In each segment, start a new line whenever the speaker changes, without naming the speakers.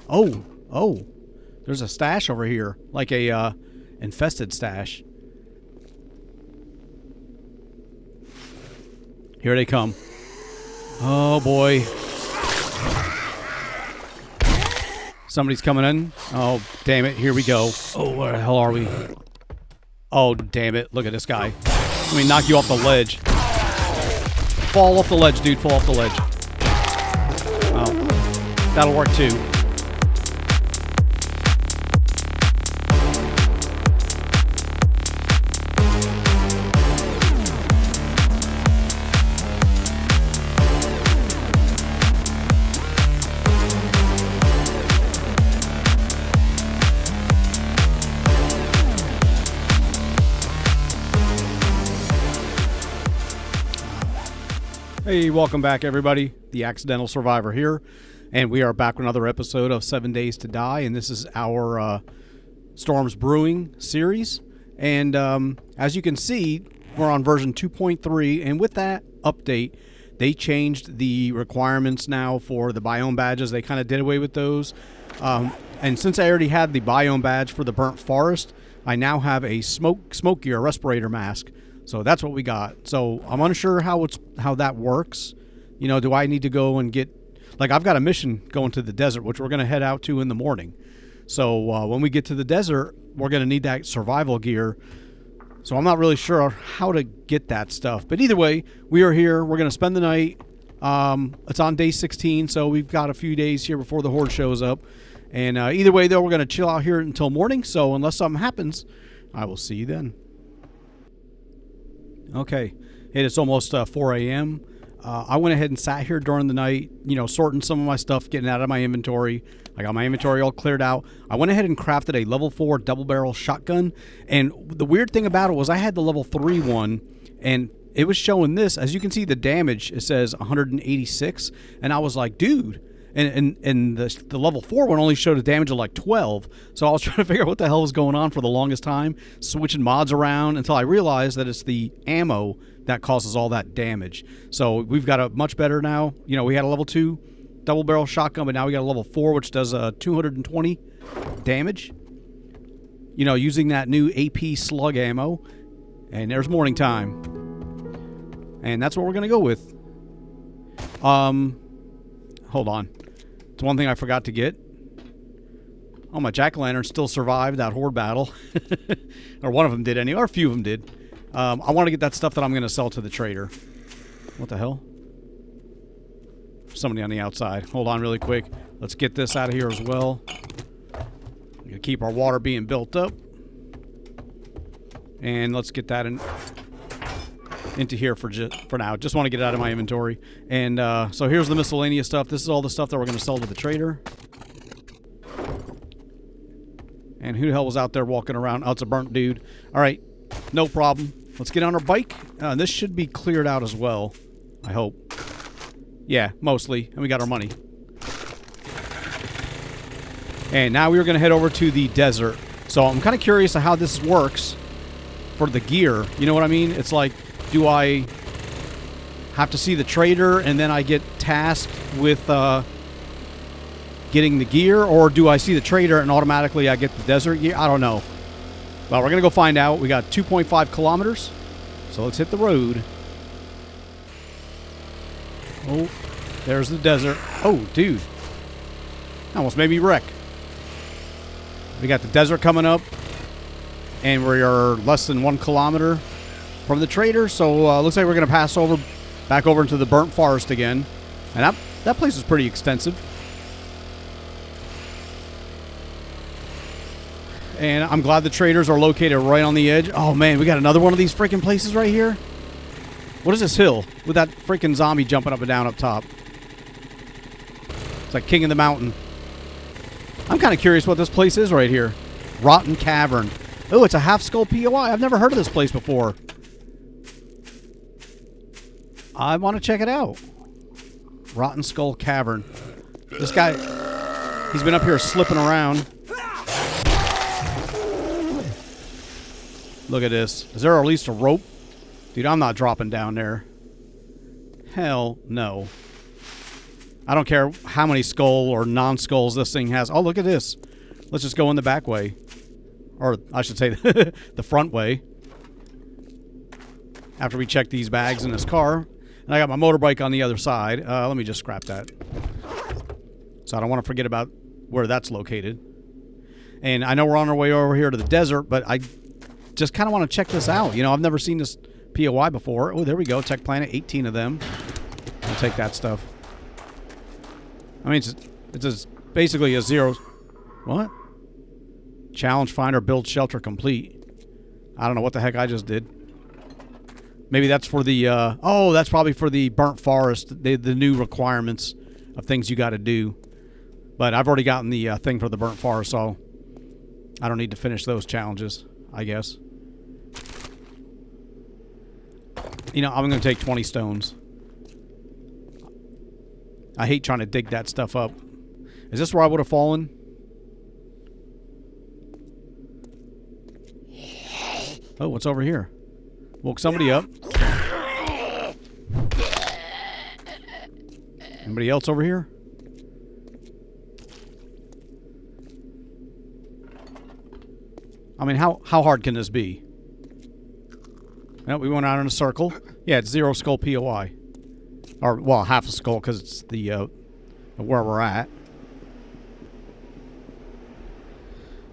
Oh, oh. There's a stash over here. Like a infested stash. Here they come. Oh, boy. Somebody's coming in. Oh, damn it. Here we go. Oh, where the hell are we? Oh, damn it. Look at this guy. Let me knock you off the ledge. Fall off the ledge, dude. Fall off the ledge. Oh, that'll work, too. Hey, welcome back, everybody. The Accidental Survivor here, and we are back with another episode of 7 Days to Die, and this is our Storms Brewing series. And as you can see, we're on version 2.3, and with that update, they changed the requirements now for the biome badges. They kind of did away with those. And since I already had the biome badge for the burnt forest, I now have a smoke gear respirator mask. So that's what we got. So I'm unsure how that works. You know, do I need to go and get... Like, I've got a mission going to the desert, which we're going to head out to in the morning. So when we get to the desert, we're going to need that survival gear. So I'm not really sure how to get that stuff. But either way, we are here. We're going to spend the night. It's on day 16, so we've got a few days here before the horde shows up. And either way, though, we're going to chill out here until morning. So unless something happens, I will see you then. Okay, it's almost 4 a.m. I went ahead and sat here during the night, you know, sorting some of my stuff, getting out of my inventory. I got my inventory all cleared out. I went ahead and crafted a level 4 double barrel shotgun. And the weird thing about it was I had the level 3 one, and it was showing this. As you can see, the damage, it says 186. And I was like, dude. And the level 4 one only showed a damage of like 12. So I was trying to figure out what the hell was going on for the longest time, switching mods around until I realized that it's the ammo that causes all that damage. So we've got a much better now. You know, we had a level 2 double barrel shotgun, but now we got a level 4, which does 220 damage. You know, using that new AP slug ammo. And there's morning time. And that's what we're going to go with. Hold on. It's one thing I forgot to get. Oh, my jack-o'-lantern still survived that horde battle. Or one of them did anyway, or a few of them did. I want to get that stuff that I'm going to sell to the trader. What the hell? Somebody on the outside. Hold on really quick. Let's get this out of here as well. We're going to keep our water being built up. And let's get that into here for now. Just want to get it out of my inventory. And so here's the miscellaneous stuff. This is all the stuff that we're going to sell to the trader. And who the hell was out there walking around? Oh, it's a burnt dude. All right, no problem. Let's get on our bike. This should be cleared out as well, I hope. Yeah, mostly. And we got our money. And now we're going to head over to the desert. So I'm kind of curious of how this works for the gear. You know what I mean? It's like, do I have to see the trader and then I get tasked with getting the gear? Or do I see the trader and automatically I get the desert gear? I don't know. Well, we're going to go find out. We got 2.5 kilometers. So let's hit the road. Oh, there's the desert. Oh, dude. Almost made me wreck. We got the desert coming up. And we are less than 1 kilometer from the trader, so looks like we're going to pass back over into the burnt forest again. And that place is pretty extensive. And I'm glad the traders are located right on the edge. Oh man, we got another one of these freaking places right here. What is this hill with that freaking zombie jumping up and down up top? It's like King of the Mountain. I'm kind of curious what this place is right here. Rotten Cavern. Oh, it's a half skull POI. I've never heard of this place before. I want to check it out. Rotten Skull Cavern. This guy, he's been up here slipping around. Look at this. Is there at least a rope? Dude, I'm not dropping down there. Hell no. I don't care how many skull or non-skulls this thing has. Oh, look at this. Let's just go in the back way. Or I should say the front way. After we check these bags in this car. And I got my motorbike on the other side. Let me just scrap that. So I don't want to forget about where that's located. And I know we're on our way over here to the desert, but I just kind of want to check this out. You know, I've never seen this POI before. Oh, there we go. Tech Planet, 18 of them. I'll take that stuff. I mean, it's basically a zero... What? Challenge Finder, build shelter complete. I don't know what the heck I just did. Maybe that's for the... oh, that's probably for the burnt forest. The new requirements of things you got to do. But I've already gotten the thing for the burnt forest, so I don't need to finish those challenges, I guess. You know, I'm going to take 20 stones. I hate trying to dig that stuff up. Is this where I would have fallen? Oh, what's over here? Woke somebody up. Anybody else over here? I mean, how hard can this be? Well, we went out in a circle. Yeah, it's 0 skull POI. Or, well, half a skull because it's the where we're at.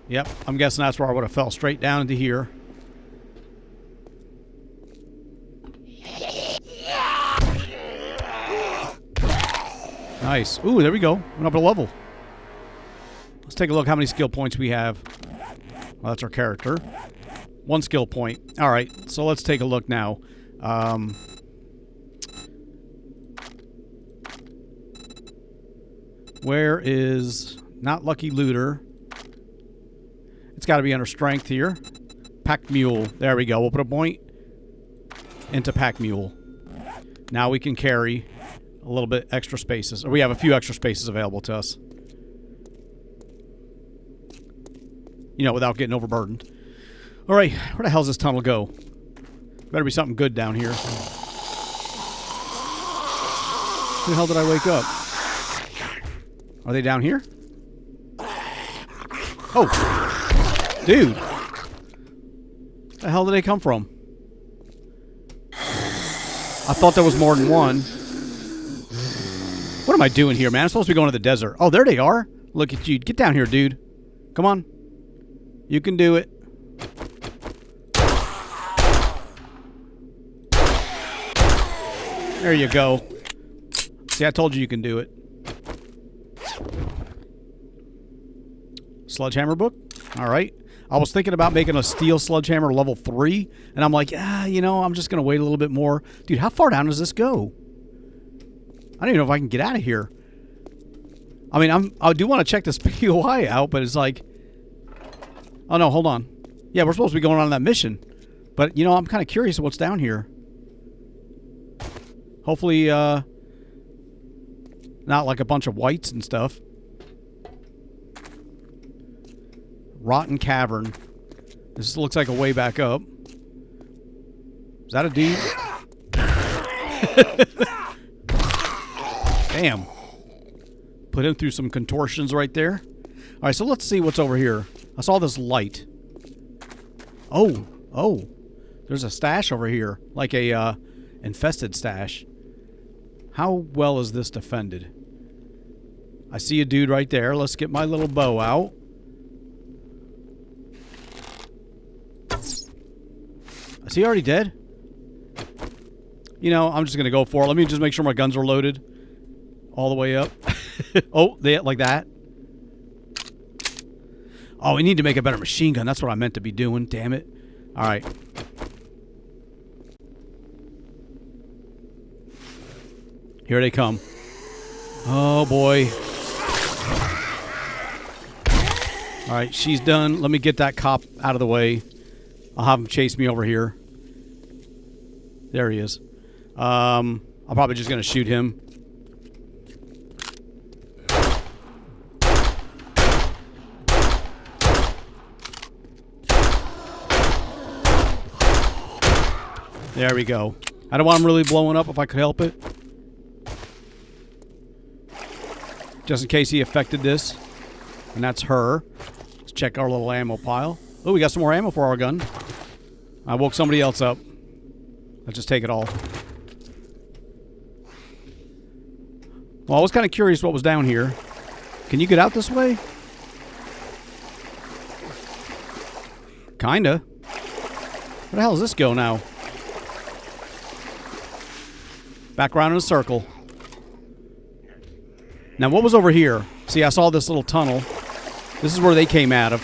Yep, I'm guessing that's where I would have fell straight down into here. Nice. Ooh, there we go. Went up a level. Let's take a look how many skill points we have. Well, that's our character. 1 skill point. All right, so let's take a look now. Where is... Not Lucky Looter. It's got to be under Strength here. Pack Mule. There we go. We'll put a point into Pack Mule. Now we can carry a little bit extra spaces. Or we have a few extra spaces available to us. You know, without getting overburdened. All right, where the hell does this tunnel go? Better be something good down here. Where the hell did I wake up? Are they down here? Oh, dude. Where the hell did they come from? I thought there was more than one. What am I doing here, man? I'm supposed to be going to the desert. Oh, there they are. Look at you. Get down here, dude. Come on. You can do it. There you go. See, I told you can do it. Sledgehammer book? Alright. I was thinking about making a steel sledgehammer level 3, and I'm like, you know, I'm just going to wait a little bit more. Dude, how far down does this go? I don't even know if I can get out of here. I mean, I do want to check this POI out, but it's like... Oh, no, hold on. Yeah, we're supposed to be going on that mission. But, you know, I'm kind of curious what's down here. Hopefully, not like a bunch of whites and stuff. Rotten Cavern. This looks like a way back up. Is that a dude? Damn. Put him through some contortions right there. All right, so let's see what's over here. I saw this light. Oh. There's a stash over here. Like a infested stash. How well is this defended? I see a dude right there. Let's get my little bow out. Is he already dead? You know, I'm just going to go for it. Let me just make sure my guns are loaded. All the way up. Oh, like that. Oh, we need to make a better machine gun. That's what I meant to be doing. Damn it. All right. Here they come. Oh, boy. All right, she's done. Let me get that cop out of the way. I'll have him chase me over here. There he is. I'm probably just going to shoot him. There we go. I don't want him really blowing up if I could help it. just in case he affected this. And that's her. Let's check our little ammo pile. Oh, we got some more ammo for our gun. I woke somebody else up. Let's just take it all. Well, I was kind of curious what was down here. Can you get out this way? Kinda. Where the hell does this go now? Back around in a circle. Now, what was over here? See, I saw this little tunnel. This is where they came out of.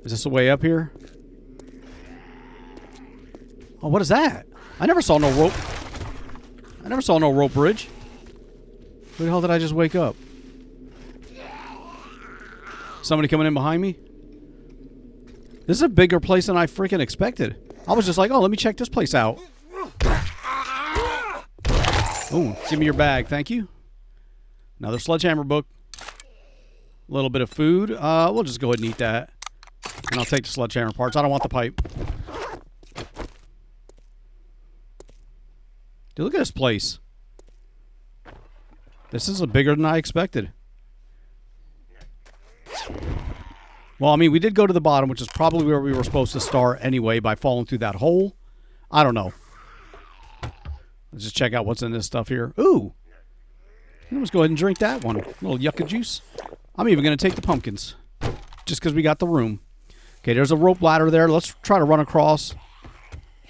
Is this the way up here? Oh, what is that? I never saw no rope. I never saw no rope bridge. Where the hell did I just wake up? Somebody coming in behind me? This is a bigger place than I freaking expected. I was just like, oh, let me check this place out. Oh, give me your bag. Thank you. Another sledgehammer book. A little bit of food. We'll just go ahead and eat that. And I'll take the sledgehammer parts. I don't want the pipe. Dude, look at this place. This is bigger than I expected. Well, I mean, we did go to the bottom, which is probably where we were supposed to start anyway by falling through that hole. I don't know. Let's just check out what's in this stuff here. Ooh. Let's go ahead and drink that one. A little yucca juice. I'm even going to take the pumpkins. Just because we got the room. Okay, there's a rope ladder there. Let's try to run across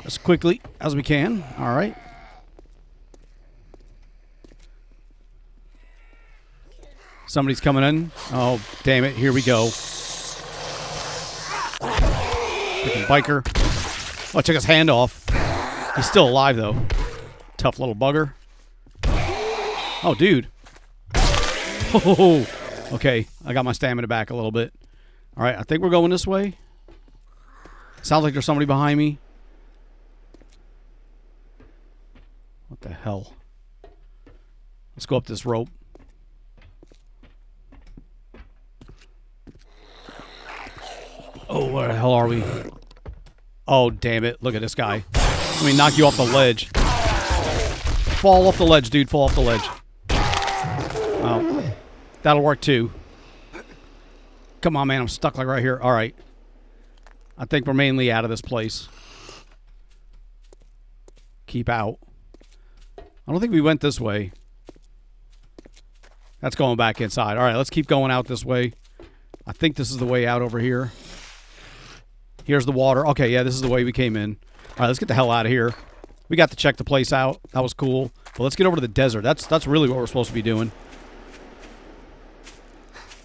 as quickly as we can. All right. Somebody's coming in. Oh, damn it. Here we go. Freaking biker. Oh, I took his hand off. He's still alive, though. Tough little bugger. Oh, dude. Oh, okay. I got my stamina back a little bit. All right, I think we're going this way. Sounds like there's somebody behind me. What the hell? Let's go up this rope. Oh, where the hell are we? Oh, damn it. Look at this guy. Let me knock you off the ledge. Fall off the ledge, dude. Fall off the ledge. Oh, that'll work, too. Come on, man. I'm stuck like right here. All right. I think we're mainly out of this place. Keep out. I don't think we went this way. That's going back inside. All right, let's keep going out this way. I think this is the way out over here. Here's the water. Okay, yeah, this is the way we came in. All right, let's get the hell out of here. We got to check the place out. That was cool. But let's get over to the desert. That's really what we're supposed to be doing.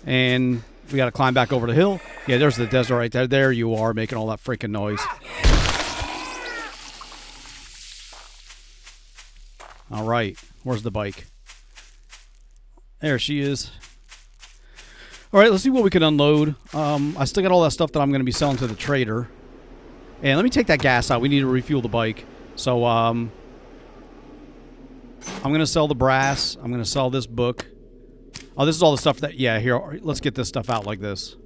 And we got to climb back over the hill. Yeah, there's the desert right there. There you are, making all that freaking noise. All right. Where's the bike? There she is. All right, let's see what we can unload. I still got all that stuff that I'm going to be selling to the trader. And let me take that gas out. We need to refuel the bike. So, I'm going to sell the brass. I'm going to sell this book. Oh, this is all the stuff that... Yeah, here. Let's get this stuff out like this.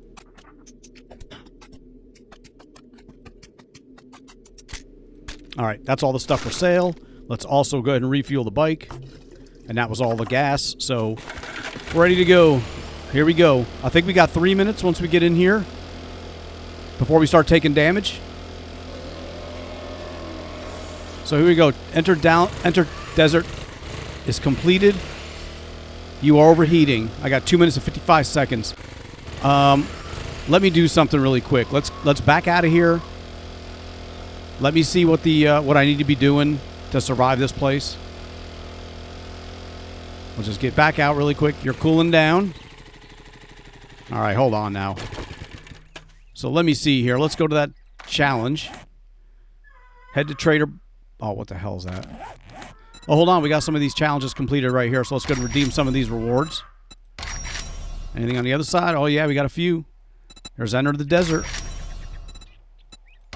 All right, that's all the stuff for sale. Let's also go ahead and refuel the bike. And that was all the gas. So, we're ready to go. Here we go. I think we got 3 minutes once we get in here before we start taking damage. So here we go. Enter desert is completed. You are overheating. I got 2 minutes and 55 seconds. Let me do something really quick. Let's back out of here. Let me see what I need to be doing to survive this place. We'll just get back out really quick. You're cooling down. All right, hold on now. So let me see here. Let's go to that challenge. Head to trader. Oh, what the hell is that? Oh, hold on. We got some of these challenges completed right here. So let's go and redeem some of these rewards. Anything on the other side? Oh, yeah, we got a few. There's Enter the Desert.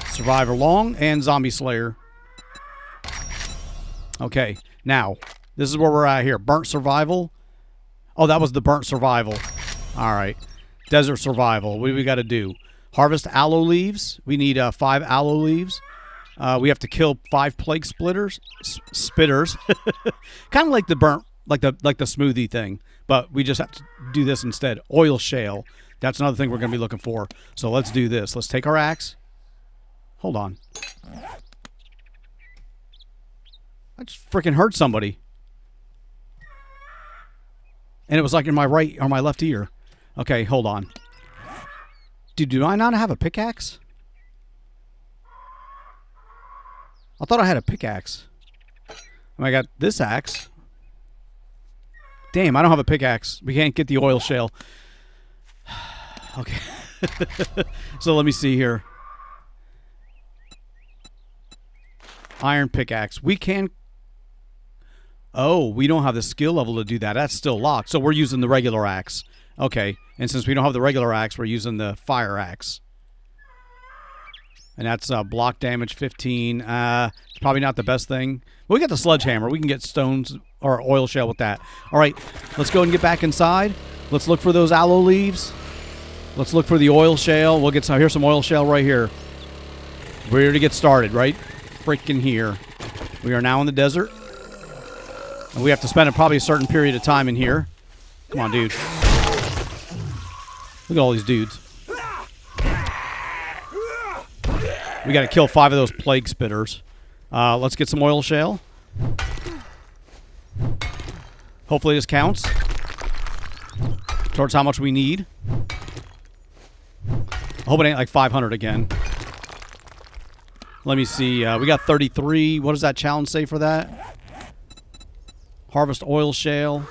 Survivor Long and Zombie Slayer. Okay, now, this is where we're at here. Burnt Survival. Oh, that was the Burnt Survival. All right. Desert Survival. What do we got to do? Harvest aloe leaves. We need 5 aloe leaves. We have to kill 5 plague spitters. Kind of like the burnt, like the smoothie thing, but we just have to do this instead. Oil shale. That's another thing we're going to be looking for. So let's do this. Let's take our axe. Hold on. I just freaking hurt somebody. And it was like in my right or my left ear. Okay, hold on. Dude, do I not have a pickaxe? I thought I had a pickaxe. I got this axe. Damn, I don't have a pickaxe. We can't get the oil shale. Okay. So let me see here. Iron pickaxe. We can... Oh, we don't have the skill level to do that. That's still locked. So we're using the regular axe. Okay. And since we don't have the regular axe, we're using the fire axe. And that's block damage 15. It's probably not the best thing. But we got the sledgehammer. We can get stones or oil shale with that. All right. Let's go and get back inside. Let's look for those aloe leaves. Let's look for the oil shale. We'll get some. Here's some oil shale right here. We're here to get started, right? Freaking here. We are now in the desert. And we have to spend probably a certain period of time in here. Come on, dude. Look at all these dudes. We got to kill 5 of those plague spitters. Let's get some oil shale. Hopefully this counts towards how much we need. I hope it ain't like 500 again. Let me see. We got 33. What does that challenge say for that? Harvest oil shale.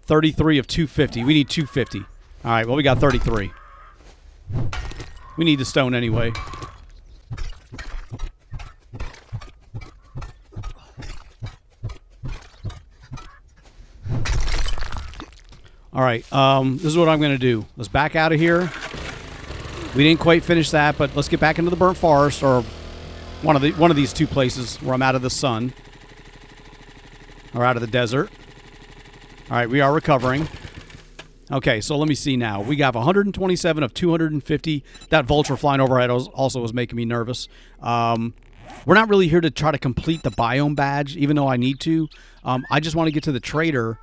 33 of 250. We need 250. All right, well, we got 33. We need the stone anyway. All right, this is what I'm going to do. Let's back out of here. We didn't quite finish that, but let's get back into the burnt forest, or one of these 2 places where I'm out of the sun. Or out of the desert. All right, we are recovering. Okay, so let me see now. We got 127 of 250. That vulture flying overhead also was making me nervous. We're not really here to try to complete the biome badge, even though I need to. I just want to get to the trader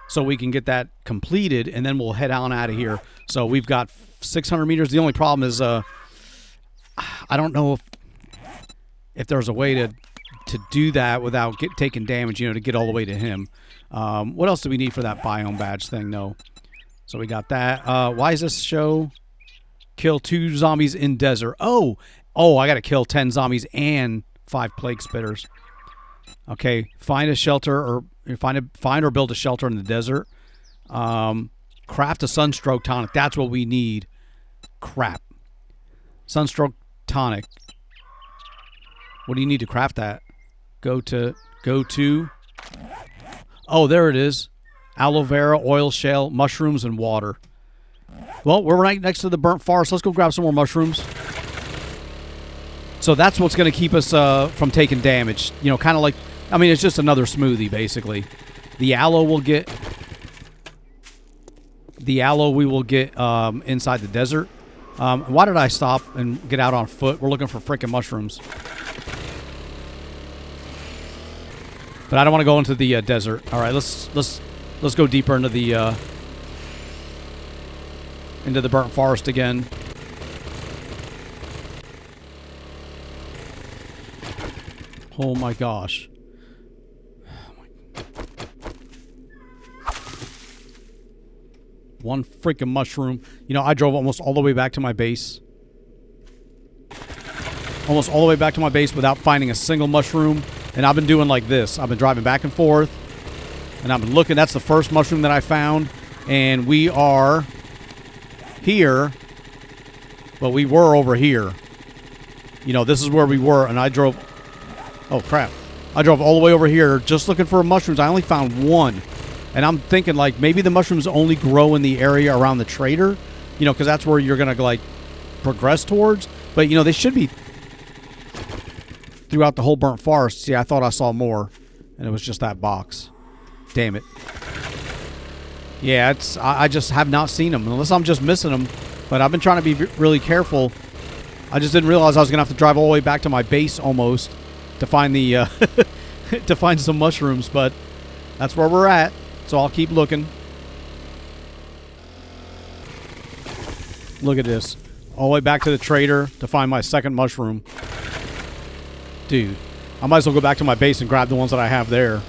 so we can get that completed, and then we'll head on out of here. So we've got 600 meters. The only problem is I don't know if there's a way to do that without taking damage, to get all the way to him. What else do we need for that biome badge thing? No. So we got that. Why is this show? Kill 2 zombies in desert. Oh, I got to kill 10 zombies and 5 plague spitters. Okay, find a shelter or find or build a shelter in the desert. Craft a sunstroke tonic. That's what we need. Crap. Sunstroke tonic. What do you need to craft that? Go to. Oh, there it is. Aloe vera, oil shale, mushrooms, and water. Well, we're right next to the burnt forest. Let's go grab some more mushrooms. So that's what's going to keep us from taking damage. Kind of like, it's just another smoothie, basically. The aloe we will get inside the desert. Why did I stop and get out on foot? We're looking for freaking mushrooms. But I don't want to go into the desert. All right, let's go deeper into the burnt forest again. Oh my gosh. One freaking mushroom. I drove almost all the way back to my base. Almost all the way back to my base without finding a single mushroom. And I've been doing like this. I've been driving back and forth. And I've been looking. That's the first mushroom that I found. And we are here. But we were over here. This is where we were. And I drove... Oh, crap. I drove all the way over here just looking for mushrooms. I only found 1. And I'm thinking, like, maybe the mushrooms only grow in the area around the trader. Because that's where you're going to, like, progress towards. But, they should be throughout the whole burnt forest. See, I thought I saw more. And it was just that box. Damn it. Yeah, I just have not seen them. Unless I'm just missing them. But I've been trying to be really careful I just didn't realize I was gonna have to drive all the way back to my base almost to find the to find some mushrooms, but that's where we're at. So I'll keep looking. Look at this. All the way back to the trader to find my second mushroom. Dude, I might as well go back to my base and grab the ones that I have there.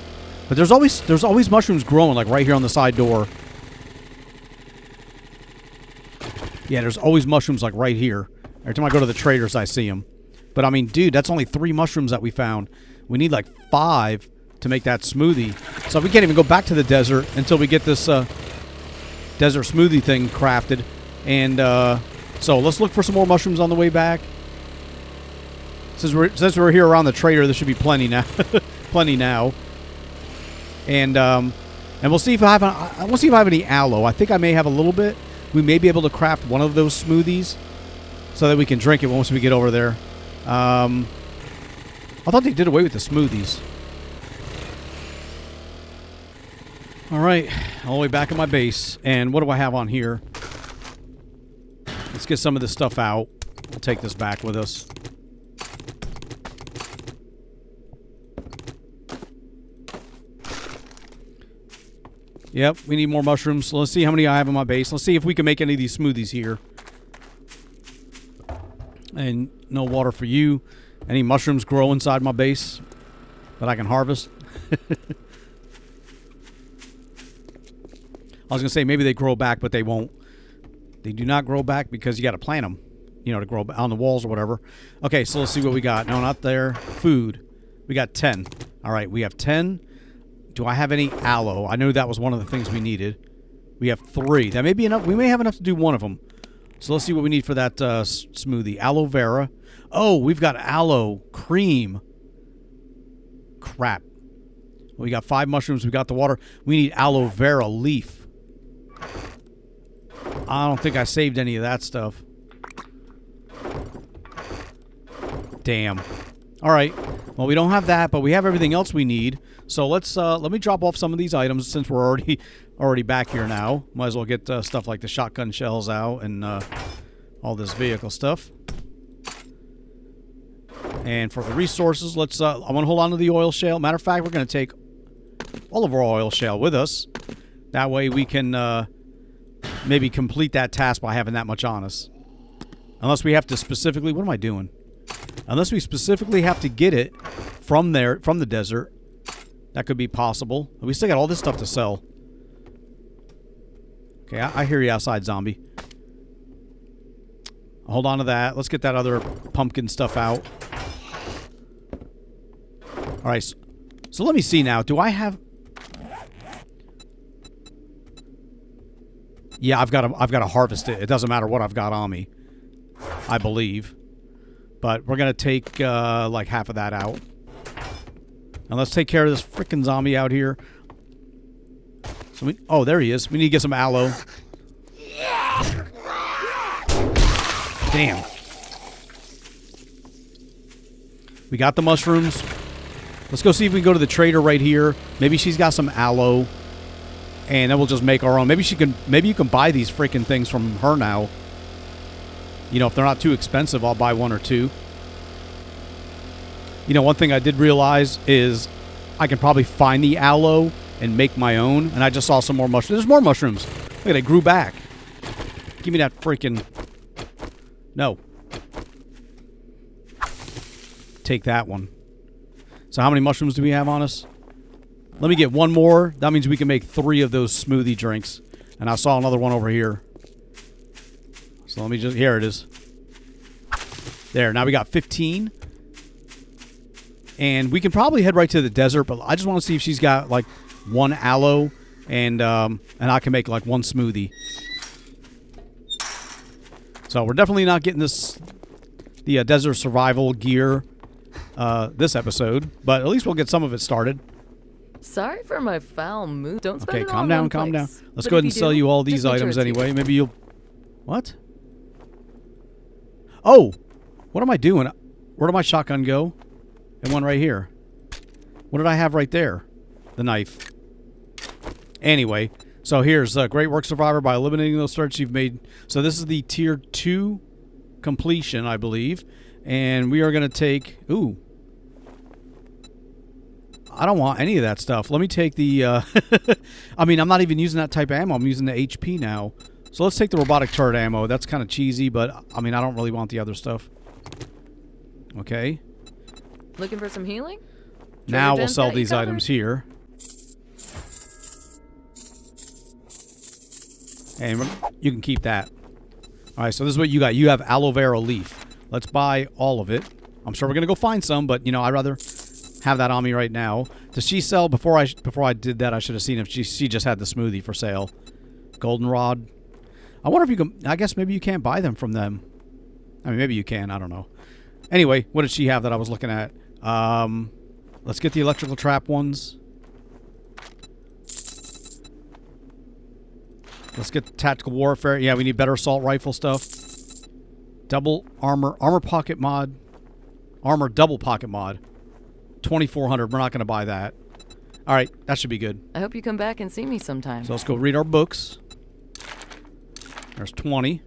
But there's always mushrooms growing, like right here on the side door. Yeah, there's always mushrooms like right here. Every time I go to the traders, I see them. But I mean, dude, that's only 3 mushrooms that we found. We need like 5 to make that smoothie. So we can't even go back to the desert until we get this desert smoothie thing crafted. And so let's look for some more mushrooms on the way back. Since we're here around the trader, there should be plenty now. Plenty now. And we'll see if I have any aloe. I think I may have a little bit. We may be able to craft one of those smoothies so that we can drink it once we get over there. I thought they did away with the smoothies. All right, all the way back at my base. And what do I have on here? Let's get some of this stuff out. We'll take this back with us. Yep, we need more mushrooms. So let's see how many I have in my base. Let's see if we can make any of these smoothies here. And no water for you. Any mushrooms grow inside my base that I can harvest? I was going to say maybe they grow back, but they won't. They do not grow back because you got to plant them, you know, to grow on the walls or whatever. Okay, so let's see what we got. No, not there. Food. We got 10. All right, we have 10. Do I have any aloe? I know that was one of the things we needed. We have 3. That may be enough. We may have enough to do one of them. So let's see what we need for that smoothie. Aloe vera. Oh, we've got aloe cream. Crap. We got 5 mushrooms. We got the water. We need aloe vera leaf. I don't think I saved any of that stuff. Damn. All right. Well, we don't have that, but we have everything else we need. So let me drop off some of these items since we're already back here now. Might as well get stuff like the shotgun shells out and all this vehicle stuff. And for the resources, let's I want to hold on to the oil shale. Matter of fact, we're going to take all of our oil shale with us. That way we can maybe complete that task by having that much on us. Unless we have to specifically... What am I doing? Unless we specifically have to get it from there, from the desert. That could be possible. We still got all this stuff to sell. Okay, I hear you outside, zombie. Hold on to that. Let's get that other pumpkin stuff out. All right, so let me see now. Do I have... Yeah, I've got to harvest it. It doesn't matter what I've got on me, I believe. But we're going to take like half of that out. And let's take care of this frickin' zombie out here. So oh, there he is. We need to get some aloe. Damn. We got the mushrooms. Let's go see if we can go to the trader right here. Maybe she's got some aloe. And then we'll just make our own. Maybe you can buy these freaking things from her now. You know, if they're not too expensive, I'll buy 1 or 2. You know, one thing I did realize is I can probably find the aloe and make my own. And I just saw some more mushrooms. There's more mushrooms. Look at it, grew back. Give me that freaking... No. Take that one. So how many mushrooms do we have on us? Let me get 1 more. That means we can make 3 of those smoothie drinks. And I saw another one over here. So let me just... Here it is. There. Now we got 15. And we can probably head right to the desert, but I just want to see if she's got like 1 aloe and I can make like 1 smoothie. So we're definitely not getting the desert survival gear this episode, but at least we'll get some of it started.
Sorry for my foul mood. Don't spend it all
calm
in
down,
one
calm down.
place.
Let's
But
go ahead
if
and
you
sell
do,
you all these
just make sure
items
it's
anyway.
you.
Maybe you'll... What? Oh! What am I doing? Where did my shotgun go? And one right here. What did I have right there? The knife. Anyway, so here's Great Work Survivor by eliminating those threats you've made. So this is the tier 2 completion, I believe. And we are going to take... Ooh. I don't want any of that stuff. Let me take the... I mean, I'm not even using that type of ammo. I'm using the HP now. So let's take the robotic turret ammo. That's kind of cheesy, but, I mean, I don't really want the other stuff. Okay.
Looking for some healing?
Now we'll sell these items here. And you can keep that. All right, so this is what you got. You have aloe vera leaf. Let's buy all of it. I'm sure we're going to go find some, but, you know, I'd rather have that on me right now. Does she sell? Before I did that, I should have seen if she just had the smoothie for sale. Goldenrod. I wonder if you can... I guess maybe you can't buy them from them. I mean, maybe you can. I don't know. Anyway, what did she have that I was looking at? Let's get the electrical trap ones. Let's get the tactical warfare. Yeah, we need better assault rifle stuff. Double armor. Armor pocket mod. Armor double pocket mod. 2,400. We're not going to buy that. All right, that should be good.
I hope you come back and see me sometime.
So let's go read our books. There's 20.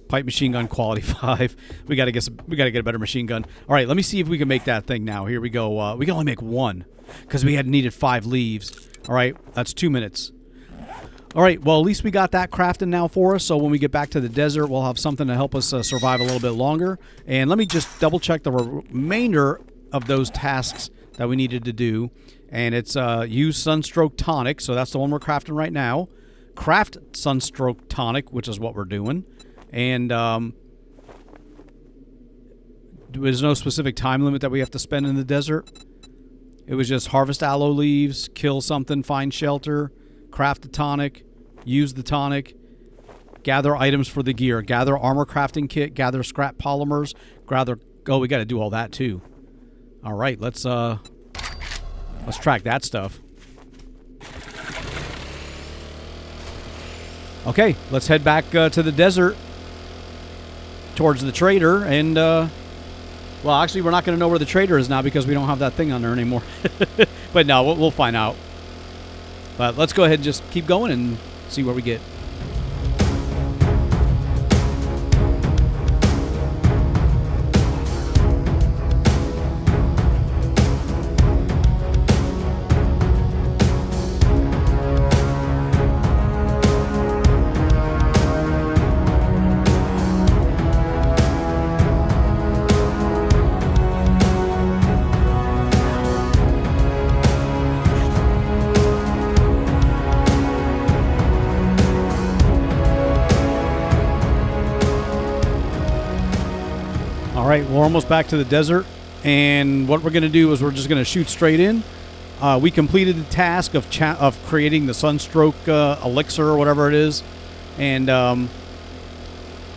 Pipe machine gun quality 5. We got to get a better machine gun. All right, let me see if we can make that thing now. Here we go. We can only make 1 because we had needed 5 leaves. All right, that's 2 minutes. All right, well, at least we got that crafted now for us, so when we get back to the desert, we'll have something to help us survive a little bit longer. And let me just double-check the remainder of those tasks that we needed to do. And it's use Sunstroke Tonic, so that's the one we're crafting right now. Craft Sunstroke Tonic, which is what we're doing. And there's no specific time limit that we have to spend in the desert. It was just harvest aloe leaves, kill something, find shelter, craft the tonic, use the tonic, gather items for the gear, gather armor crafting kit, gather scrap polymers, gather... Oh, we got to do all that too. All right, let's track that stuff. Okay, let's head back to the desert towards the trader, and well, actually, we're not going to know where the trader is now because we don't have that thing on there anymore. But no, we'll find out. But let's go ahead and just keep going and see where we get. All right, we're almost back to the desert, and what we're going to do is we're just going to shoot straight in. We completed the task of creating the Sunstroke elixir or whatever it is, and we're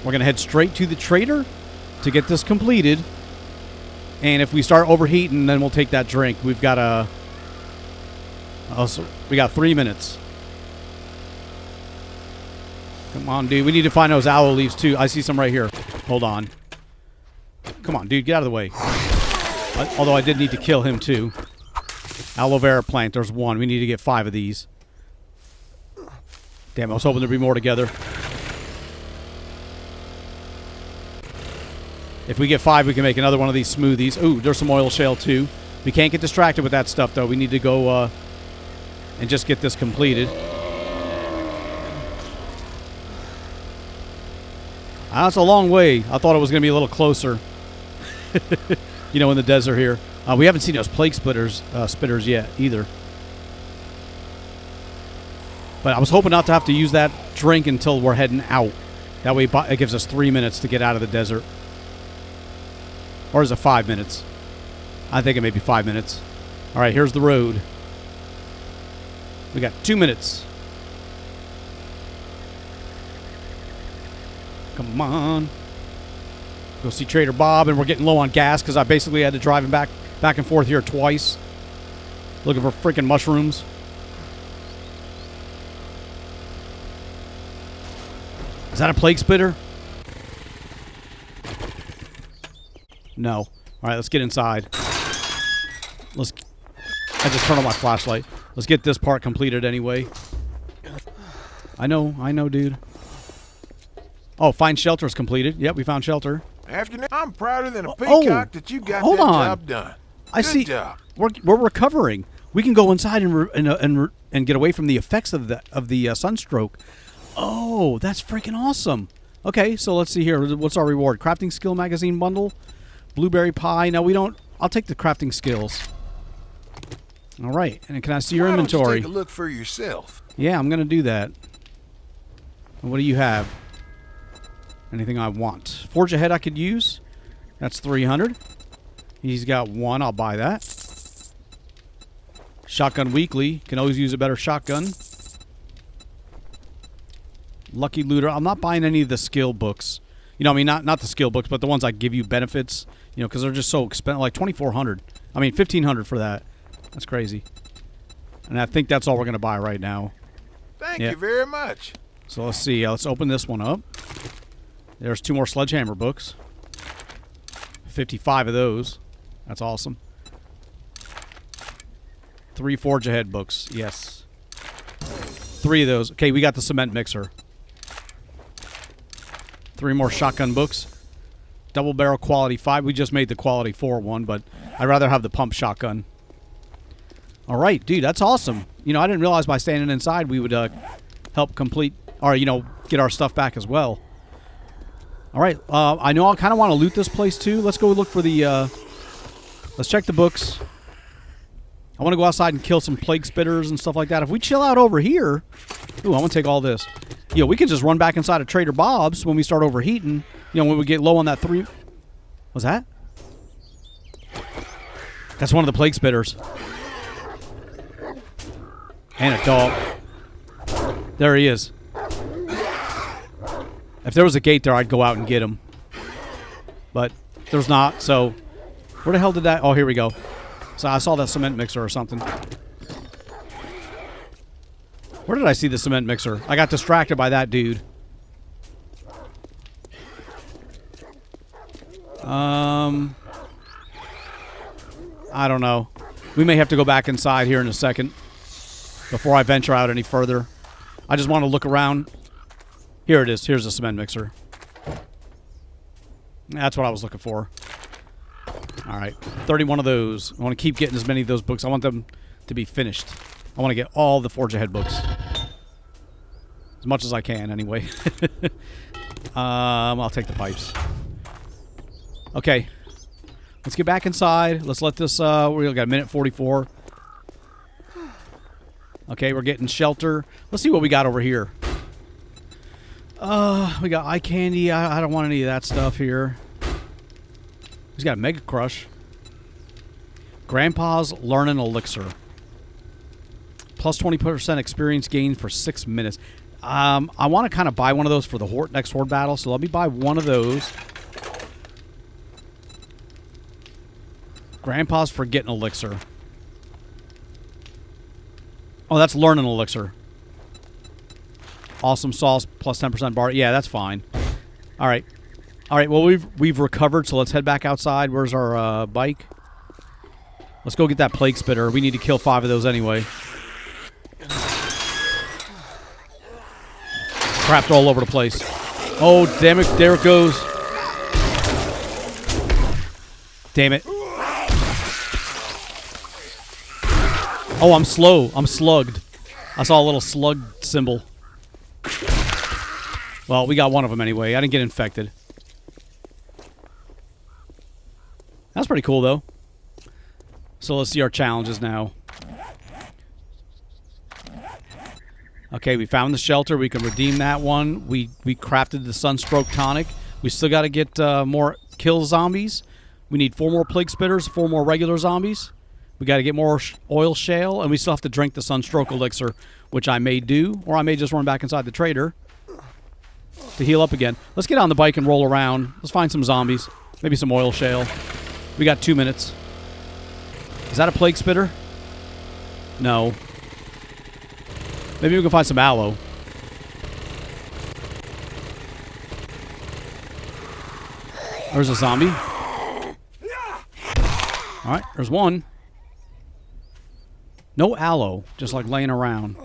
going to head straight to the trader to get this completed. And if we start overheating, then we'll take that drink. We've got we got 3 minutes. Come on, dude. We need to find those aloe leaves too. I see some right here. Hold on. Come on, dude. Get out of the way. Although I did need to kill him too. Aloe vera plant. There's 1. We need to get 5 of these. Damn, I was hoping there'd be more together. If we get 5, we can make another one of these smoothies. Ooh, there's some oil shale too. We can't get distracted with that stuff though. We need to go and just get this completed. That's a long way. I thought it was going to be a little closer. You know, in the desert here. We haven't seen those plague spitters yet either. But I was hoping not to have to use that drink until we're heading out. That way it gives us 3 minutes to get out of the desert. Or is it 5 minutes? I think it may be 5 minutes. All right, here's the road. We got 2 minutes. Come on. Go see Trader Bob, and we're getting low on gas because I basically had to drive him back and forth here twice. Looking for freaking mushrooms. Is that a plague spitter? No. All right, let's get inside. I just turned on my flashlight. Let's get this part completed anyway. I know, dude. Oh, find shelter is completed. Yep, we found shelter.
Afternoon. I'm prouder than a peacock that you got that job done.
I
Good
see.
job.
We're recovering. We can go inside and get away from the effects of the sunstroke. Oh, that's freaking awesome. Okay, so let's see here. What's our reward? Crafting skill magazine bundle, blueberry pie. Now we don't. I'll take the crafting skills. All right, and can I see your inventory?
Why don't you take a look for yourself?
Yeah, I'm gonna do that. And what do you have? Anything I want? Forge ahead I could use. That's 300. He's got 1. I'll buy that. Shotgun weekly. Can always use a better shotgun. Lucky looter. I'm not buying any of the skill books. You know, I mean, not the skill books, but the ones that give you benefits. You know, because they're just so expensive. Like 2,400. I mean, 1,500 for that. That's crazy. And I think that's all we're gonna buy right now.
Thank you very much.
So let's see. Let's open this one up. There's 2 more sledgehammer books. 55 of those. That's awesome. 3 forge ahead books. Yes. 3 of those. Okay, we got the cement mixer. 3 more shotgun books. Double barrel quality 5. We just made the quality 4 one, but I'd rather have the pump shotgun. All right, dude, that's awesome. You know, I didn't realize by standing inside we would help complete, or, you know, get our stuff back as well. All right, I know I kind of want to loot this place too. Let's go look for the, let's check the books. I want to go outside and kill some plague spitters and stuff like that. If we chill out over here, ooh, I want to take all this. You know, we can just run back inside of Trader Bob's when we start overheating. You know, when we get low on that 3. What's that? That's one of the plague spitters. And a dog. There he is. If there was a gate there, I'd go out and get him. But there's not, so... Where the hell did that... Oh, here we go. So I saw that cement mixer or something. Where did I see the cement mixer? I got distracted by that dude. I don't know. We may have to go back inside here in a second before I venture out any further. I just want to look around. Here it is. Here's the cement mixer. That's what I was looking for. All right. 31 of those. I want to keep getting as many of those books. I want them to be finished. I want to get all the Forge Ahead books. As much as I can, anyway. I'll take the pipes. Okay. Let's get back inside. Let's let this... we got a minute 44. Okay, we're getting shelter. Let's see what we got over here. We got eye candy. I don't want any of that stuff here. He's got a Mega Crush. Grandpa's Learning Elixir. Plus 20% experience gain for 6 minutes. I want to kind of buy one of those for the next Horde battle, so let me buy one of those. Grandpa's Forgetting Elixir. Oh, that's Learning Elixir. Awesome sauce plus 10% bar. Yeah, that's fine. All right. All right, well, we've recovered, so let's head back outside. Where's our bike? Let's go get that plague spitter. We need to kill 5 of those anyway. Crapped all over the place. Oh, damn it. There it goes. Damn it. Oh, I'm slow. I'm slugged. I saw a little slug symbol. Well, we got one of them anyway. I didn't get infected. That's pretty cool, though. So let's see our challenges now. Okay, we found the shelter. We can redeem that one. We crafted the Sunstroke Tonic. We still got to get more kill zombies. We need 4 more Plague Spitters, 4 more regular zombies. We got to get more oil shale, and we still have to drink the Sunstroke Elixir, which I may do, or I may just run back inside the trader to heal up again. Let's get on the bike and roll around. Let's find some zombies. Maybe some oil shale. We got 2 minutes. Is that a Plague Spitter? No. Maybe we can find some aloe. There's a zombie. Alright, there's one. No aloe, just like laying around.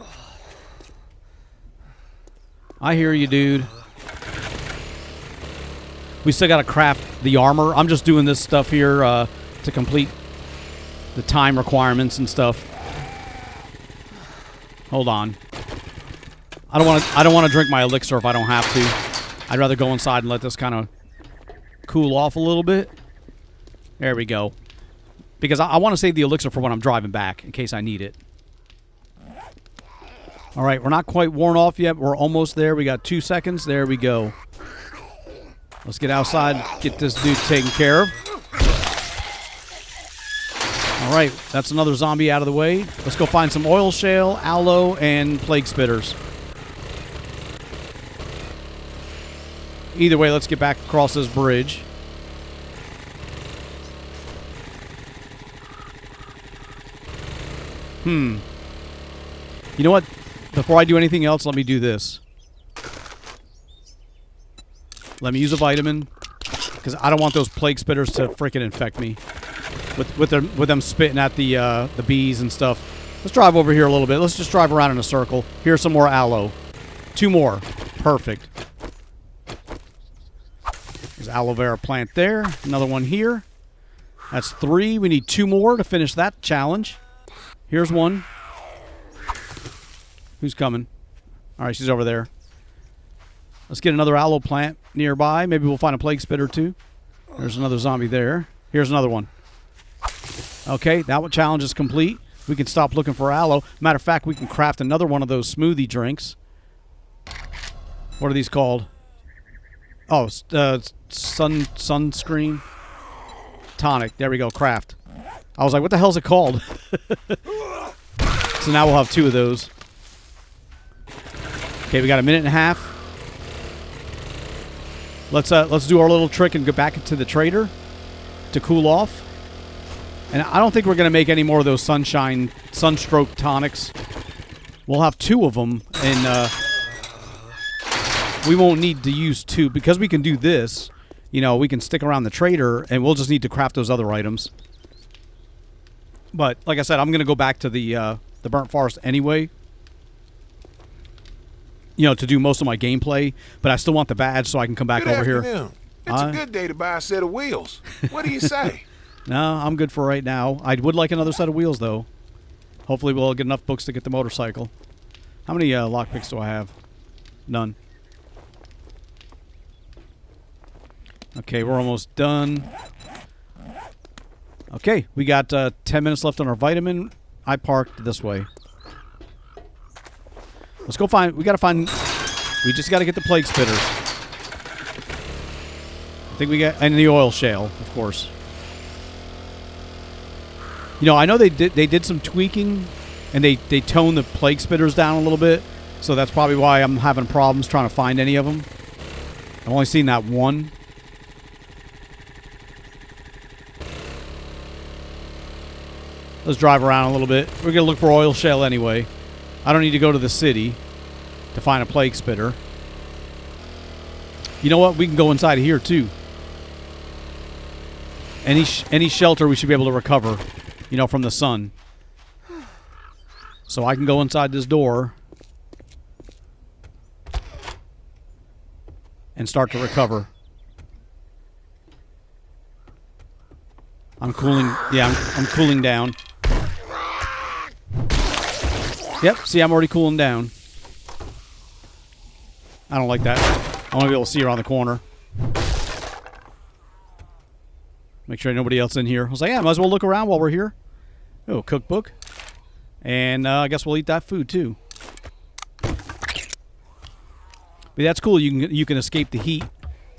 I hear you, dude. We still got to craft the armor. I'm just doing this stuff here to complete the time requirements and stuff. Hold on. I don't want to drink my elixir if I don't have to. I'd rather go inside and let this kind of cool off a little bit. There we go. Because I want to save the elixir for when I'm driving back in case I need it. All right, we're not quite worn off yet. We're almost there. We got 2 seconds. There we go. Let's get outside, get this dude taken care of. All right, that's another zombie out of the way. Let's go find some oil shale, aloe, and plague spitters. Either way, let's get back across this bridge. You know what? Before I do anything else, let me do this. Let me use a vitamin, because I don't want those plague spitters to freaking infect me with them spitting at the bees and stuff. Let's drive over here a little bit. Let's just drive around in a circle. Here's some more aloe. 2 more. Perfect. There's aloe vera plant there. Another one here. That's 3. We need 2 more to finish that challenge. Here's one. Who's coming? All right, she's over there. Let's get another aloe plant nearby. Maybe we'll find a plague spitter too. There's another zombie there. Here's another one. Okay, that one challenge is complete. We can stop looking for aloe. Matter of fact, we can craft another one of those smoothie drinks. What are these called? Oh, sunscreen tonic. There we go, craft. I was like, what the hell is it called? So now we'll have 2 of those. Okay, we got a minute and a half. Let's do our little trick and go back into the trader to cool off. And I don't think we're going to make any more of those sunstroke tonics. We'll have 2 of them, and we won't need to use 2 because we can do this. You know, we can stick around the trader, and we'll just need to craft those other items. But like I said, I'm going to go back to the burnt forest anyway. You know, to do most of my gameplay, but I still want the badge so I can come back over here.
It's a good day to buy a set of wheels. What do you say?
No, I'm good for right now. I would like another set of wheels, though. Hopefully we'll get enough books to get the motorcycle. How many lockpicks do I have? None. Okay, we're almost done. Okay, we got 10 minutes left on our vitamin. I parked this way. Let's go find... We just got to get the plague spitters. I think we got... And the oil shale, of course. You know, I know they did some tweaking, and they toned the plague spitters down a little bit, so that's probably why I'm having problems trying to find any of them. I've only seen that one. Let's drive around a little bit. We're going to look for oil shale anyway. I don't need to go to the city to find a plague spitter. You know what? We can go inside of here, too. Any shelter we should be able to recover, you know, from the sun. So I can go inside this door and start to recover. I'm cooling. Yeah, I'm cooling down. Yep, see, I'm already cooling down. I don't like that. I want to be able to see around the corner. Make sure nobody else in here. I was like, yeah, might as well look around while we're here. Oh, cookbook. And I guess we'll eat that food, too. But that's cool. You can escape the heat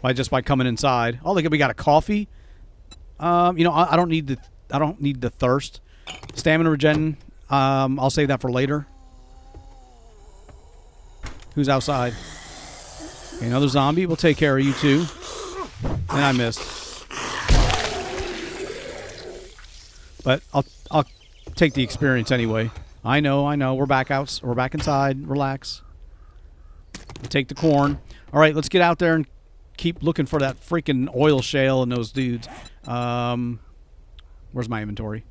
by coming inside. Oh, look, we got a coffee. You know, I don't need the thirst. Stamina regen. I'll save that for later. Who's outside? Okay, another zombie. We'll take care of you too. And I missed. But I'll take the experience anyway. I know. We're back out. We're back inside. Relax. We'll take the corn. All right, let's get out there and keep looking for that freaking oil shale and those dudes. Where's my inventory?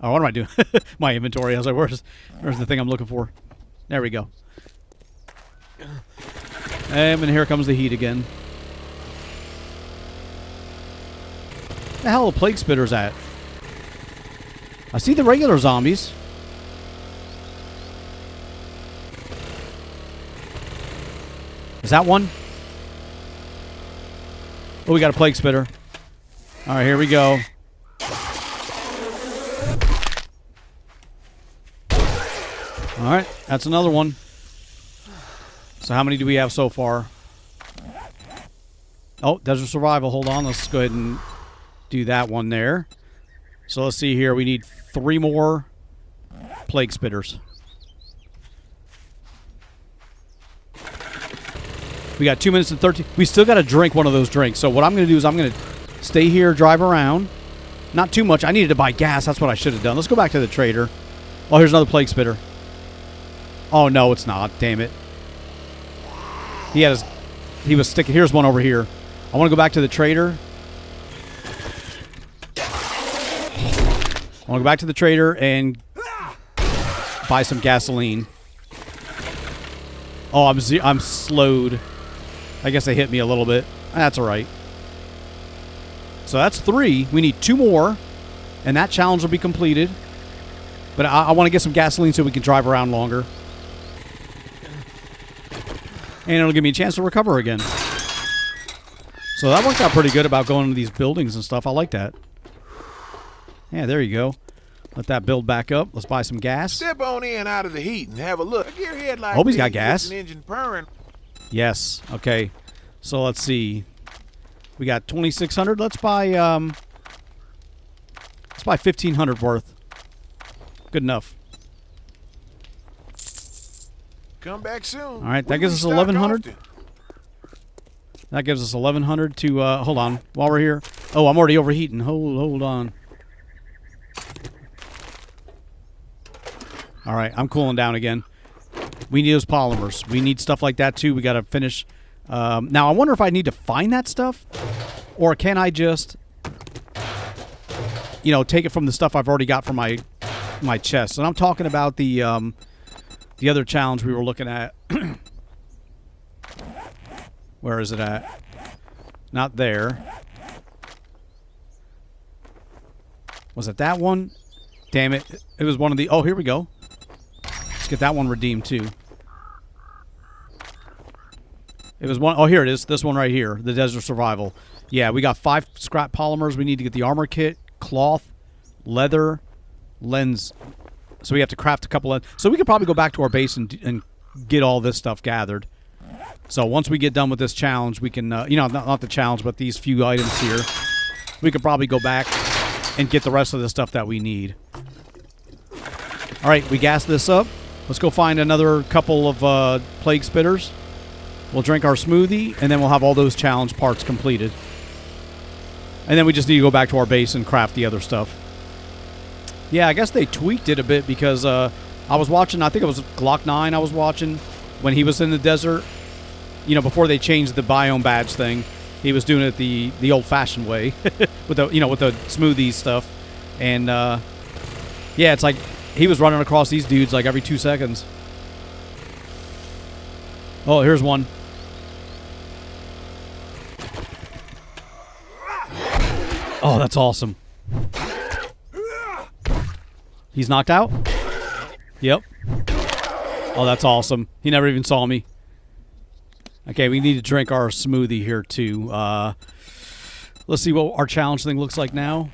Oh, what am I doing? My inventory. I was like, where's the thing I'm looking for? There we go. And here comes the heat again. The hell are plague spitters at? I see the regular zombies. Is that one? Oh, we got a plague spitter. All right, here we go. All right, that's another one. So how many do we have so far? Oh, Desert Survival. Hold on. Let's go ahead and do that one there. So let's see here. We need 3 more plague spitters. We got 2 minutes and 13. We still got to drink one of those drinks. So what I'm going to do is I'm going to stay here, drive around. Not too much. I needed to buy gas. That's what I should have done. Let's go back to the trader. Oh, here's another plague spitter. Oh, no, it's not. Damn it. He was sticking. Here's one over here. I want to go back to the trader. I want to go back to the trader and buy some gasoline. Oh, I'm slowed. I guess they hit me a little bit. That's all right. So that's 3. We need 2 more, and that challenge will be completed. But I want to get some gasoline so we can drive around longer. And it'll give me a chance to recover again. So that worked out pretty good about going to these buildings and stuff. I like that. Yeah, there you go. Let that build back up. Let's buy some gas.
Step on in out of the heat and have a look. A gearhead like
Hope he's got
this
gas.
gets an engine purring.
Yes. Okay. So let's see. We got 2,600. Let's buy 1,500 worth. Good enough.
Come back soon.
All right, that gives us 1,100. That gives us 1,100 to hold on while we're here. Oh, I'm already overheating. Hold on. All right, I'm cooling down again. We need those polymers. We need stuff like that too. We got to finish. Now I wonder if I need to find that stuff, or can I just, take it from the stuff I've already got from my chest? And I'm talking about the other challenge we were looking at. Where is it at? Not there. Was it that one? Damn it. It was one of the... Oh, here we go. Let's get that one redeemed, too. It was one... Oh, here it is. This one right here. The Desert Survival. Yeah, we got 5 scrap polymers. We need to get the armor kit, cloth, leather, lens. So we have to craft a couple of... So we could probably go back to our base and get all this stuff gathered. So once we get done with this challenge, we can... not the challenge, but these few items here. We could probably go back and get the rest of the stuff that we need. All right, we gas this up. Let's go find another couple of plague spitters. We'll drink our smoothie, and then we'll have all those challenge parts completed. And then we just need to go back to our base and craft the other stuff. Yeah, I guess they tweaked it a bit because I was watching, I think it was Glock 9 I was watching when he was in the desert. Before they changed the biome badge thing, he was doing it the old-fashioned way with the with the smoothie stuff. And yeah, it's like he was running across these dudes like every 2 seconds. Oh, here's one. Oh, that's awesome. He's knocked out? Yep. Oh, that's awesome. He never even saw me. Okay, we need to drink our smoothie here, too. Let's see what our challenge thing looks like now.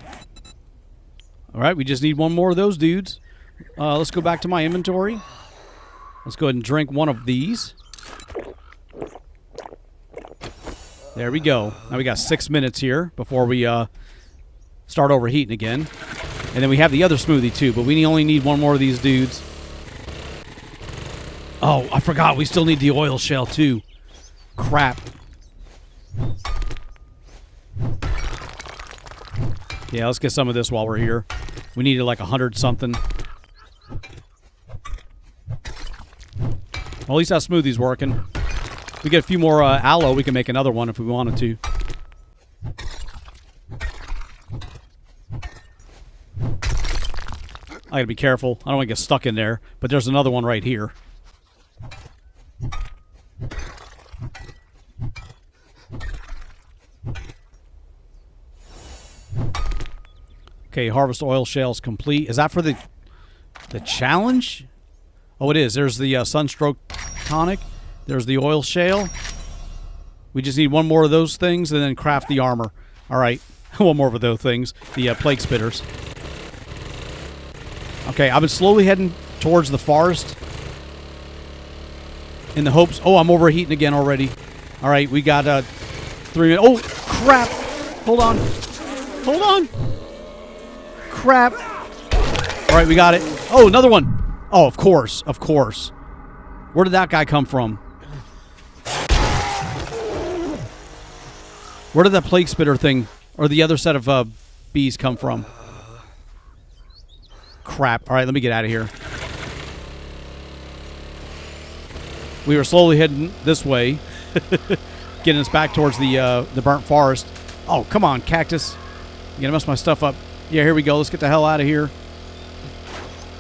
All right, we just need one more of those dudes. Let's go back to my inventory. Let's go ahead and drink one of these. There we go. Now we got 6 minutes here before we start overheating again. And then we have the other smoothie, too, but we only need one more of these dudes. Oh, I forgot. We still need the oil shell, too. Crap. Yeah, let's get some of this while we're here. We needed like 100-something. Well, at least that smoothie's working. If we get a few more aloe, we can make another one if we wanted to. I gotta be careful. I don't want to get stuck in there. But there's another one right here. Okay, harvest oil shales complete. Is that for the challenge? Oh, it is. There's the sunstroke tonic. There's the oil shale. We just need one more of those things and then craft the armor. All right. One more of those things. The plague spitters. Okay, I've been slowly heading towards the forest in the hopes... Oh, I'm overheating again already. All right, we got 3 minutes. Oh, crap. Hold on. Hold on. Crap. All right, we got it. Oh, another one. Oh, of course. Of course. Where did that guy come from? Where did that plague spitter thing or the other set of bees come from? Crap. All right, let me get out of here. We were slowly heading this way, getting us back towards the burnt forest. Oh, come on, cactus. You're going to mess my stuff up. Yeah, here we go. Let's get the hell out of here.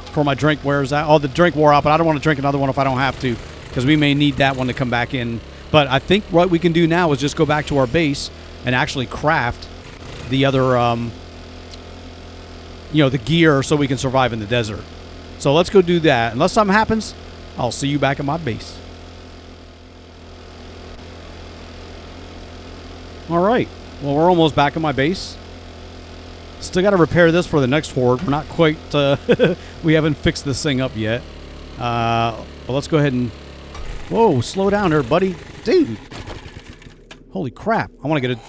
Before my drink wears out. Oh, the drink wore out, but I don't want to drink another one if I don't have to, because we may need that one to come back in. But I think what we can do now is just go back to our base and actually craft the other, the gear so we can survive in the desert. So let's go do that. Unless something happens, I'll see you back at my base. All right. Well, we're almost back at my base. Still got to repair this for the next horde. We're not quite... we haven't fixed this thing up yet. Well, let's go ahead and... Whoa, slow down there, buddy. Dude. Holy crap. I want to get a...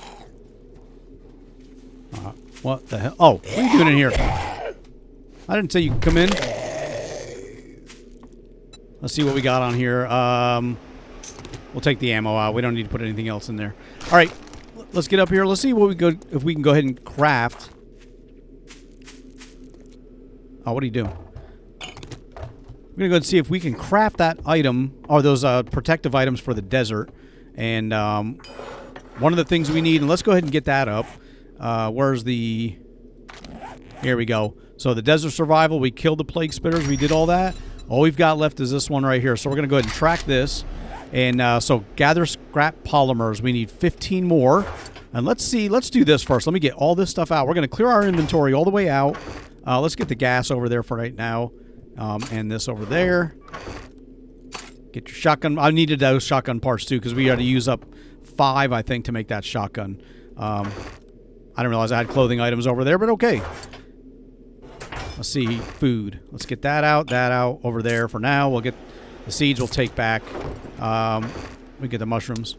what the hell? Oh, what are you doing in here? I didn't say you could come in. Let's see what we got on here. We'll take the ammo out. We don't need to put anything else in there. All right. Let's get up here. Let's see what we go if we can go ahead and craft. Oh, what are you doing? We're going to go and see if we can craft that item, or those protective items for the desert. And one of the things we need, and let's go ahead and get that up. Where's the... Here we go. So the desert survival, we killed the plague spitters. We did all that. All we've got left is this one right here. So we're going to go ahead and track this. And so gather scrap polymers. We need 15 more. And let's see. Let's do this first. Let me get all this stuff out. We're going to clear our inventory all the way out. Let's get the gas over there for right now. And this over there. Get your shotgun. I needed those shotgun parts too because we had to use up 5, I think, to make that shotgun. I didn't realize I had clothing items over there, but okay. Let's see. Food. Let's get that out over there for now. We'll get the seeds we'll take back. We get the mushrooms.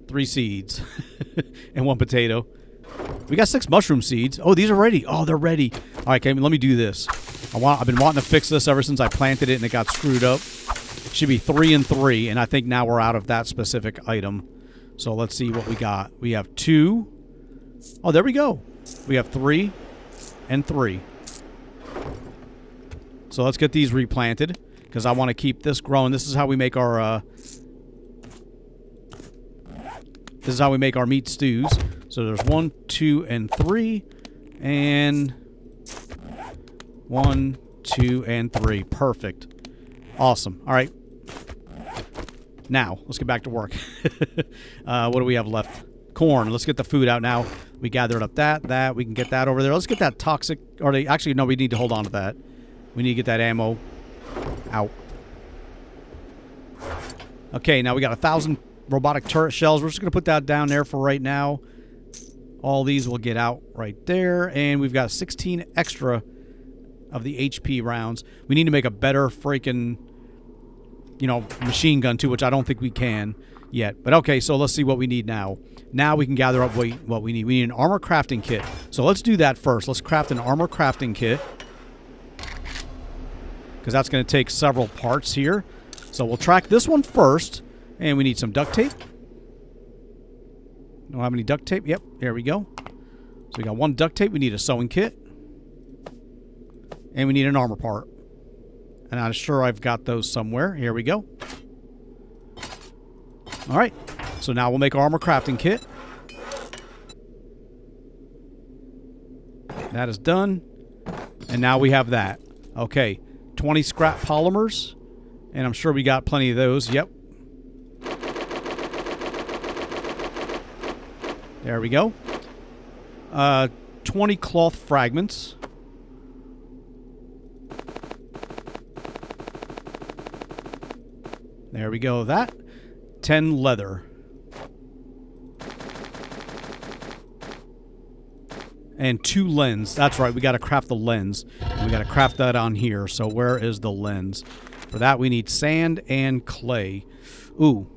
3 seeds. And 1 potato. We got 6 mushroom seeds. Oh, these are ready. Oh, they're ready. All right, okay, let me do this. I've been wanting to fix this ever since I planted it and it got screwed up. It should be 3 and 3, and I think now we're out of that specific item. So let's see what we got. We have 2. Oh, there we go. We have 3 and 3. So let's get these replanted because I want to keep this growing. This is how we make our meat stews. So there's 1, 2, and 3, and 1, 2, and 3. Perfect. Awesome. All right. Now let's get back to work. What do we have left? Corn. Let's get the food out now. We gathered up that. We can get that over there. Let's get that toxic. Actually, no, we need to hold on to that. We need to get that ammo out. Okay, now we got 1,000 robotic turret shells. We're just going to put that down there for right now. All these will get out right there. And we've got 16 extra of the HP rounds. We need to make a better freaking, machine gun too, which I don't think we can yet. But okay, so let's see what we need now. Now we can gather up what we need. We need an armor crafting kit. So let's do that first. Let's craft an armor crafting kit, because that's going to take several parts here. So we'll track this one first. And we need some duct tape. Don't have any duct tape. Yep, there we go. So we got 1 duct tape. We need a sewing kit. And we need an armor part. And I'm sure I've got those somewhere. Here we go. All right. So now we'll make our armor crafting kit. That is done. And now we have that. Okay. 20 scrap polymers. And I'm sure we got plenty of those. Yep. There we go. 20 cloth fragments. There we go. That 10 leather. And 2 lens. That's right. We got to craft the lens. And we got to craft that on here. So where is the lens? For that, we need sand and clay. Ooh.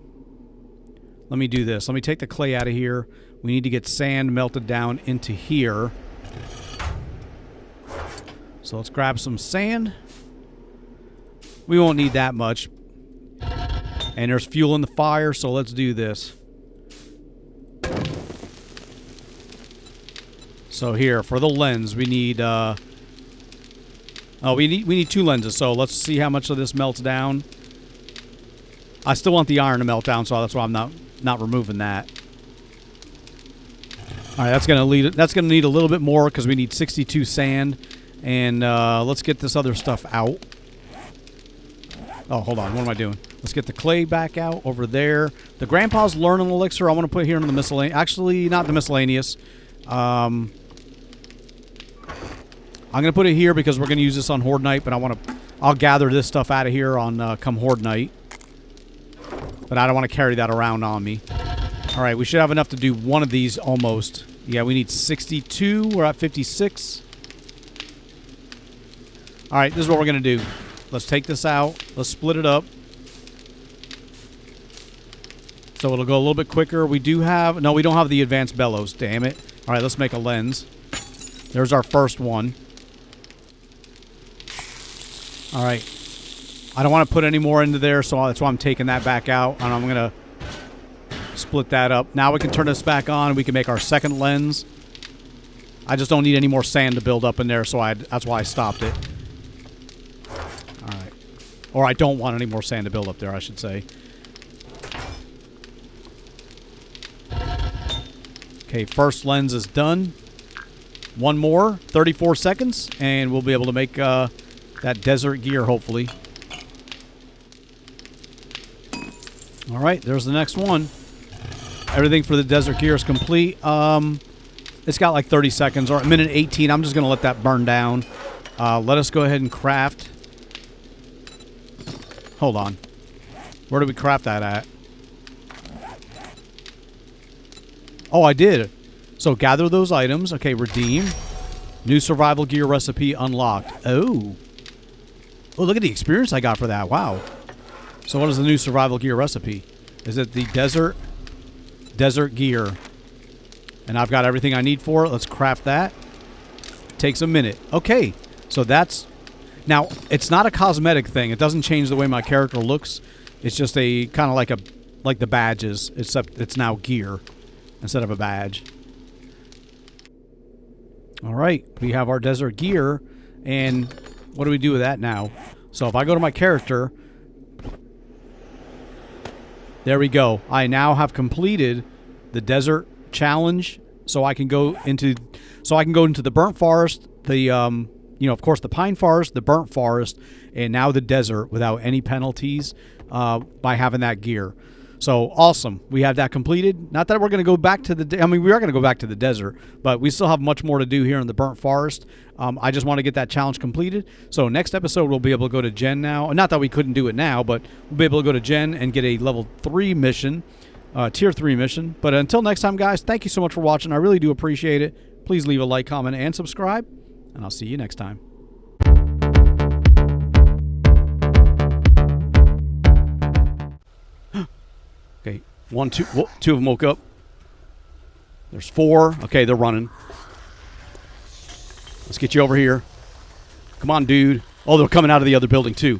Let me do this. Let me take the clay out of here. We need to get sand melted down into here. So let's grab some sand. We won't need that much. And there's fuel in the fire, so let's do this. So here, for the lens, we need we need 2 lenses, so let's see how much of this melts down. I still want the iron to melt down, so that's why I'm not removing that. All right, that's gonna need a little bit more because we need 62 sand, and let's get this other stuff out. Oh, hold on, what am I doing? Let's get the clay back out over there. The Grandpa's Learning Elixir I want to put here in the miscellaneous. Actually, not the miscellaneous. I'm going to put it here because we're going to use this on Horde Night, but I'll gather this stuff out of here on come Horde Night. But I don't want to carry that around on me. All right, we should have enough to do one of these almost. Yeah, we need 62. We're at 56. All right, this is what we're going to do. Let's take this out. Let's split it up. So it'll go a little bit quicker. We do have... No, we don't have the advanced bellows. Damn it. All right, let's make a lens. There's our first one. All right. I don't want to put any more into there, so that's why I'm taking that back out. And I'm going to split that up. Now we can turn this back on. We can make our second lens. I just don't need any more sand to build up in there, so that's why I stopped it. All right. Or I don't want any more sand to build up there, I should say. Okay, first lens is done. One more, 34 seconds, and we'll be able to make that desert gear, hopefully. All right, there's the next one. Everything for the desert gear is complete. It's got like 30 seconds, or a minute 18. I'm just going to let that burn down. Let us go ahead and craft. Hold on. Where do we craft that at? Oh, I did. So gather those items. Okay, redeem. New survival gear recipe unlocked. Oh. Oh, look at the experience I got for that. Wow. So what is the new survival gear recipe? Is it the desert gear? And I've got everything I need for it. Let's craft that. Takes a minute. Okay. So that's... Now, it's not a cosmetic thing. It doesn't change the way my character looks. It's just a kind of like the badges, except it's now gear instead of a badge. All right, we have our desert gear, and what do we do with that now? So if I go to my character, there we go. I now have completed the desert challenge, so I can go into the burnt forest, the of course the pine forest, the burnt forest, and now the desert without any penalties by having that gear. So awesome. We have that completed. Not that we're going to go back to we are going to go back to the desert, but we still have much more to do here in the burnt forest. I just want to get that challenge completed. So next episode, we'll be able to go to Gen now. Not that we couldn't do it now, but we'll be able to go to Gen and get a level 3 mission, tier 3 mission. But until next time, guys, thank you so much for watching. I really do appreciate it. Please leave a like, comment, and subscribe, and I'll see you next time. Okay, 1, 2, 2 of them woke up. There's 4. Okay, they're running. Let's get you over here. Come on, dude. Oh, they're coming out of the other building, too.